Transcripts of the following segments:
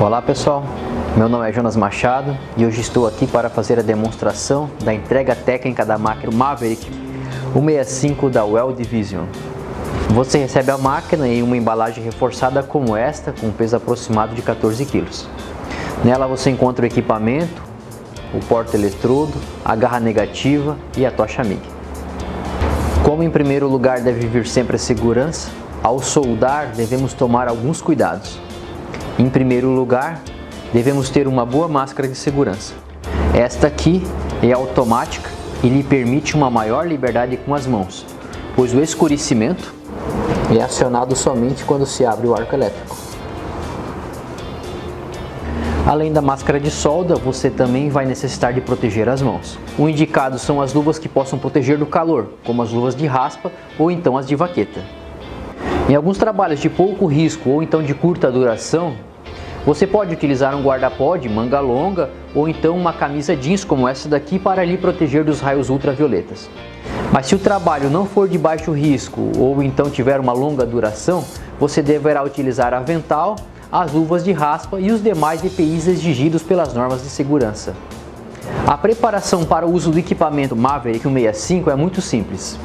Olá pessoal, meu nome é Jonas Machado e hoje estou aqui para fazer a demonstração da entrega técnica da máquina Maverick 165 da Well Division. Você recebe a máquina em uma embalagem reforçada como esta, com um peso aproximado de 14 kg. Nela você encontra o equipamento, o porta-eletrodo, a garra negativa e a tocha MIG. Como em primeiro lugar deve vir sempre a segurança, ao soldar devemos tomar alguns cuidados. Em primeiro lugar, devemos ter uma boa máscara de segurança. Esta aqui é automática e lhe permite uma maior liberdade com as mãos, pois o escurecimento é acionado somente quando se abre o arco elétrico. Além da máscara de solda, você também vai necessitar de proteger as mãos. O indicado são as luvas que possam proteger do calor, como as luvas de raspa ou então as de vaqueta. Em alguns trabalhos de pouco risco ou então de curta duração, você pode utilizar um guarda-pó de manga longa ou então uma camisa jeans como essa daqui para lhe proteger dos raios ultravioletas. Mas se o trabalho não for de baixo risco ou então tiver uma longa duração, você deverá utilizar avental, as luvas de raspa e os demais EPIs exigidos pelas normas de segurança. A preparação para o uso do equipamento Maverick 165 é muito simples.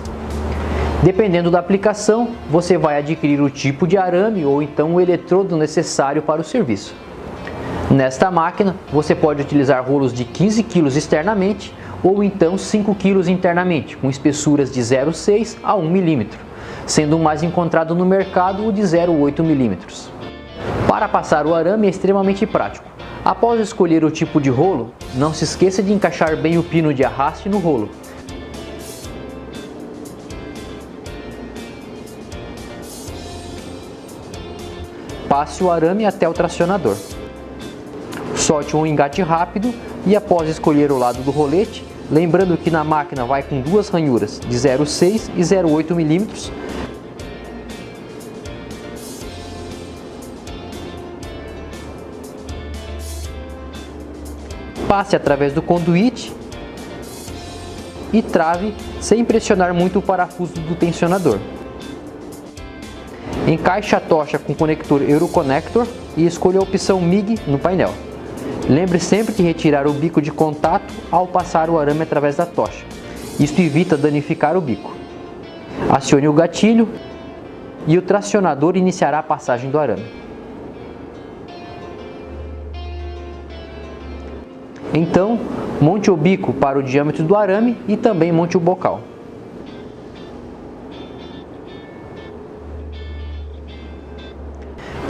Dependendo da aplicação, você vai adquirir o tipo de arame ou então o eletrodo necessário para o serviço. Nesta máquina, você pode utilizar rolos de 15 kg externamente ou então 5 kg internamente, com espessuras de 0,6 a 1 mm, sendo o mais encontrado no mercado o de 0,8 mm. Para passar o arame é extremamente prático. Após escolher o tipo de rolo, não se esqueça de encaixar bem o pino de arraste no rolo. Passe o arame até o tracionador. Solte um engate rápido e após escolher o lado do rolete, lembrando que na máquina vai com duas ranhuras de 0,6 e 0,8 mm, passe através do conduíte e trave sem pressionar muito o parafuso do tensionador. Encaixe a tocha com o conector Euroconnector e escolha a opção MIG no painel. Lembre sempre de retirar o bico de contato ao passar o arame através da tocha. Isto evita danificar o bico. Acione o gatilho e o tracionador iniciará a passagem do arame. Então, monte o bico para o diâmetro do arame e também monte o bocal.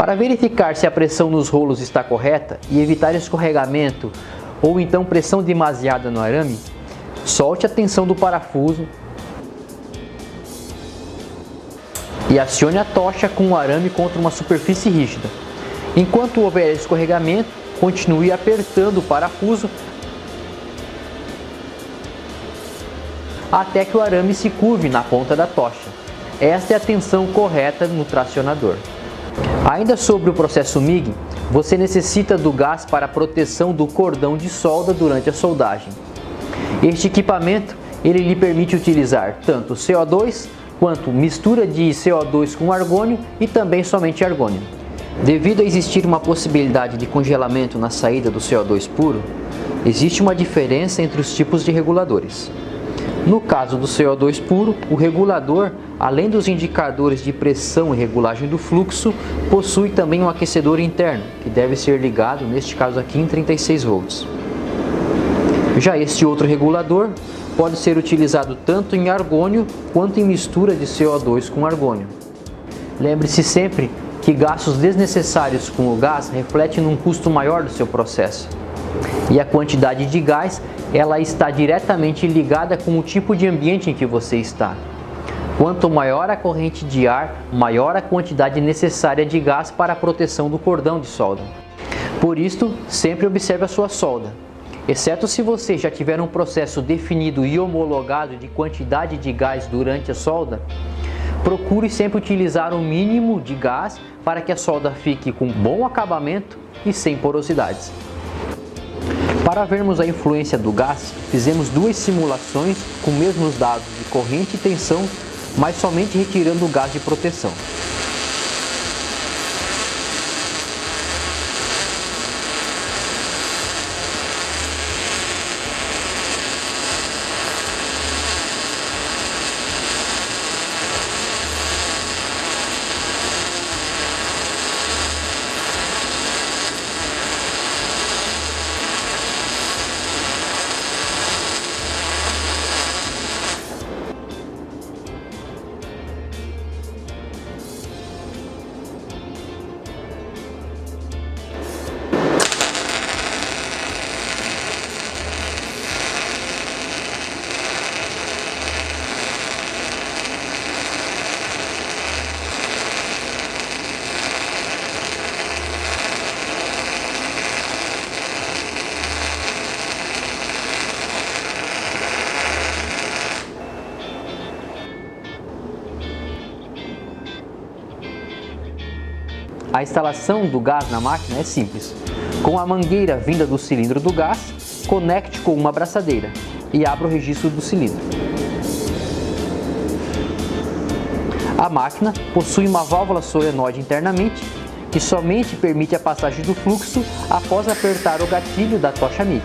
Para verificar se a pressão nos rolos está correta e evitar escorregamento ou então pressão demasiada no arame, solte a tensão do parafuso e acione a tocha com o arame contra uma superfície rígida. Enquanto houver escorregamento, continue apertando o parafuso até que o arame se curve na ponta da tocha. Esta é a tensão correta no tracionador. Ainda sobre o processo MIG, você necessita do gás para a proteção do cordão de solda durante a soldagem. Este equipamento ele lhe permite utilizar tanto CO2 quanto mistura de CO2 com argônio e também somente argônio. Devido a existir uma possibilidade de congelamento na saída do CO2 puro, existe uma diferença entre os tipos de reguladores. No caso do CO2 puro, o regulador, além dos indicadores de pressão e regulagem do fluxo, possui também um aquecedor interno, que deve ser ligado, neste caso aqui, em 36 volts. Já este outro regulador pode ser utilizado tanto em argônio quanto em mistura de CO2 com argônio. Lembre-se sempre que gastos desnecessários com o gás refletem num custo maior do seu processo. E a quantidade de gás, ela está diretamente ligada com o tipo de ambiente em que você está. Quanto maior a corrente de ar, maior a quantidade necessária de gás para a proteção do cordão de solda. Por isso, sempre observe a sua solda. Exceto se você já tiver um processo definido e homologado de quantidade de gás durante a solda, procure sempre utilizar o mínimo de gás para que a solda fique com bom acabamento e sem porosidades. Para vermos a influência do gás, fizemos duas simulações com mesmos dados de corrente e tensão, mas somente retirando o gás de proteção. A instalação do gás na máquina é simples. Com a mangueira vinda do cilindro do gás, conecte com uma abraçadeira e abra o registro do cilindro. A máquina possui uma válvula solenoide internamente que somente permite a passagem do fluxo após apertar o gatilho da tocha MIG.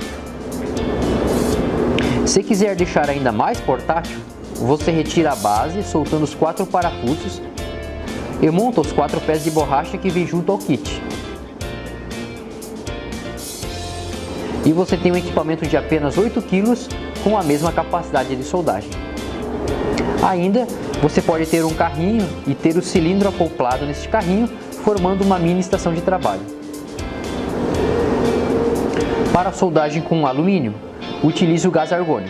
Se quiser deixar ainda mais portátil, você retira a base soltando os 4 parafusos e monta os 4 pés de borracha que vem junto ao kit. E você tem um equipamento de apenas 8 kg com a mesma capacidade de soldagem. Ainda, você pode ter um carrinho e ter o cilindro acoplado neste carrinho, formando uma mini estação de trabalho. Para a soldagem com alumínio, utilize o gás argônio.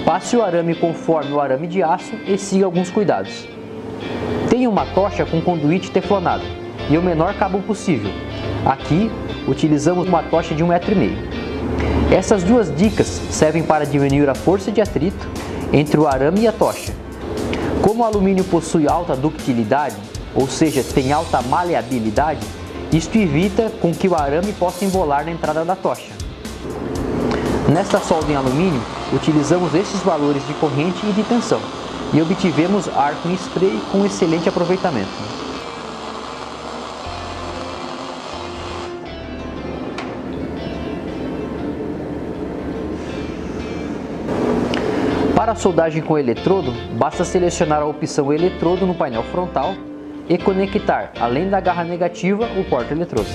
Passe o arame conforme o arame de aço e siga alguns cuidados. Tenha uma tocha com conduíte teflonado e o menor cabo possível. Aqui, utilizamos uma tocha de 1,5 m. Essas duas dicas servem para diminuir a força de atrito entre o arame e a tocha. Como o alumínio possui alta ductilidade, ou seja, tem alta maleabilidade, isto evita com que o arame possa embolar na entrada da tocha. Nesta solda em alumínio, utilizamos estes valores de corrente e de tensão e obtivemos arco em spray com excelente aproveitamento. Para a soldagem com eletrodo, basta selecionar a opção eletrodo no painel frontal e conectar, além da garra negativa, o porta-eletrodo.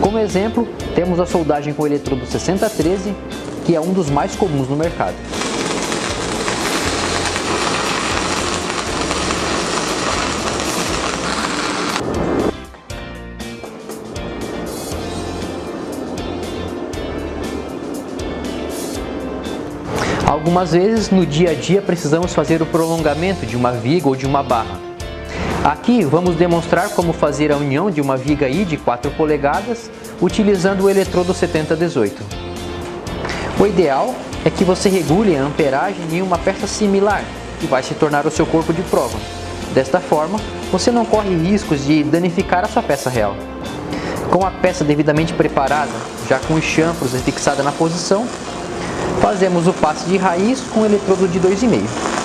Como exemplo, temos a soldagem com eletrodo 6013, que é um dos mais comuns no mercado. Algumas vezes, no dia a dia, precisamos fazer o prolongamento de uma viga ou de uma barra. Aqui vamos demonstrar como fazer a união de uma viga I de 4 polegadas utilizando o eletrodo 7018. O ideal é que você regule a amperagem em uma peça similar, que vai se tornar o seu corpo de prova. Desta forma, você não corre riscos de danificar a sua peça real. Com a peça devidamente preparada, já com os chanfros e fixada na posição, fazemos o passe de raiz com o eletrodo de 2,5.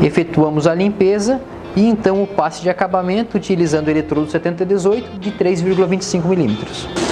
Efetuamos a limpeza e então o passe de acabamento utilizando o eletrodo 7018 de 3,25 mm.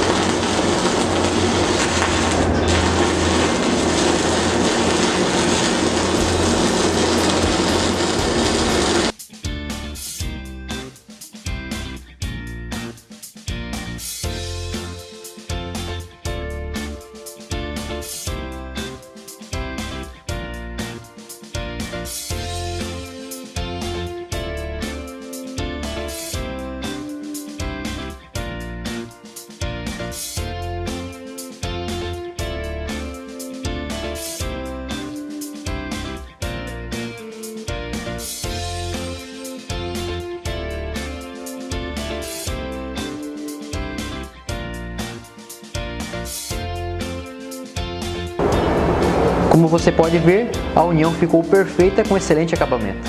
Como você pode ver, a união ficou perfeita com excelente acabamento.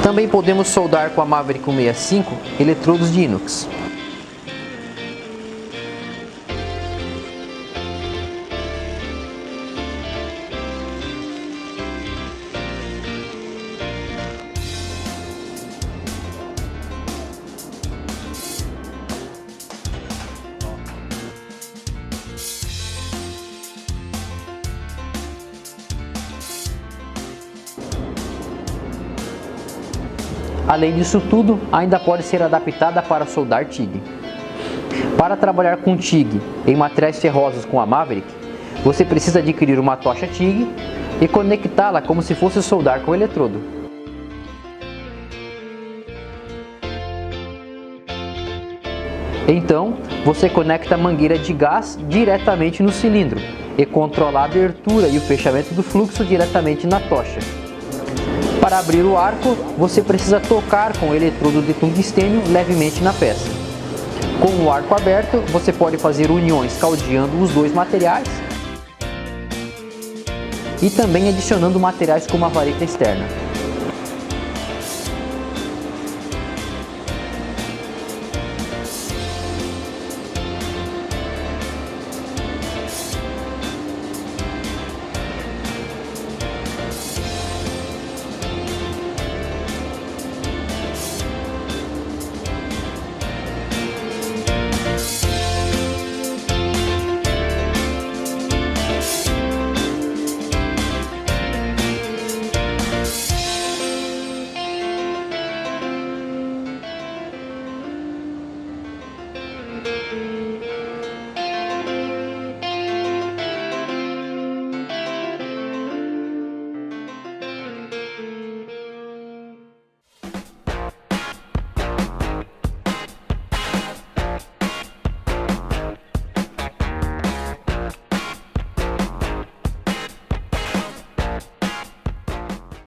Também podemos soldar com a Maverick 165 eletrodos de inox. Além disso tudo, ainda pode ser adaptada para soldar TIG. Para trabalhar com TIG em materiais ferrosos com a Maverick, você precisa adquirir uma tocha TIG e conectá-la como se fosse soldar com eletrodo. Então, você conecta a mangueira de gás diretamente no cilindro e controla a abertura e o fechamento do fluxo diretamente na tocha. Para abrir o arco, você precisa tocar com o eletrodo de tungstênio levemente na peça. Com o arco aberto, você pode fazer uniões caldeando os dois materiais e também adicionando materiais como a vareta externa.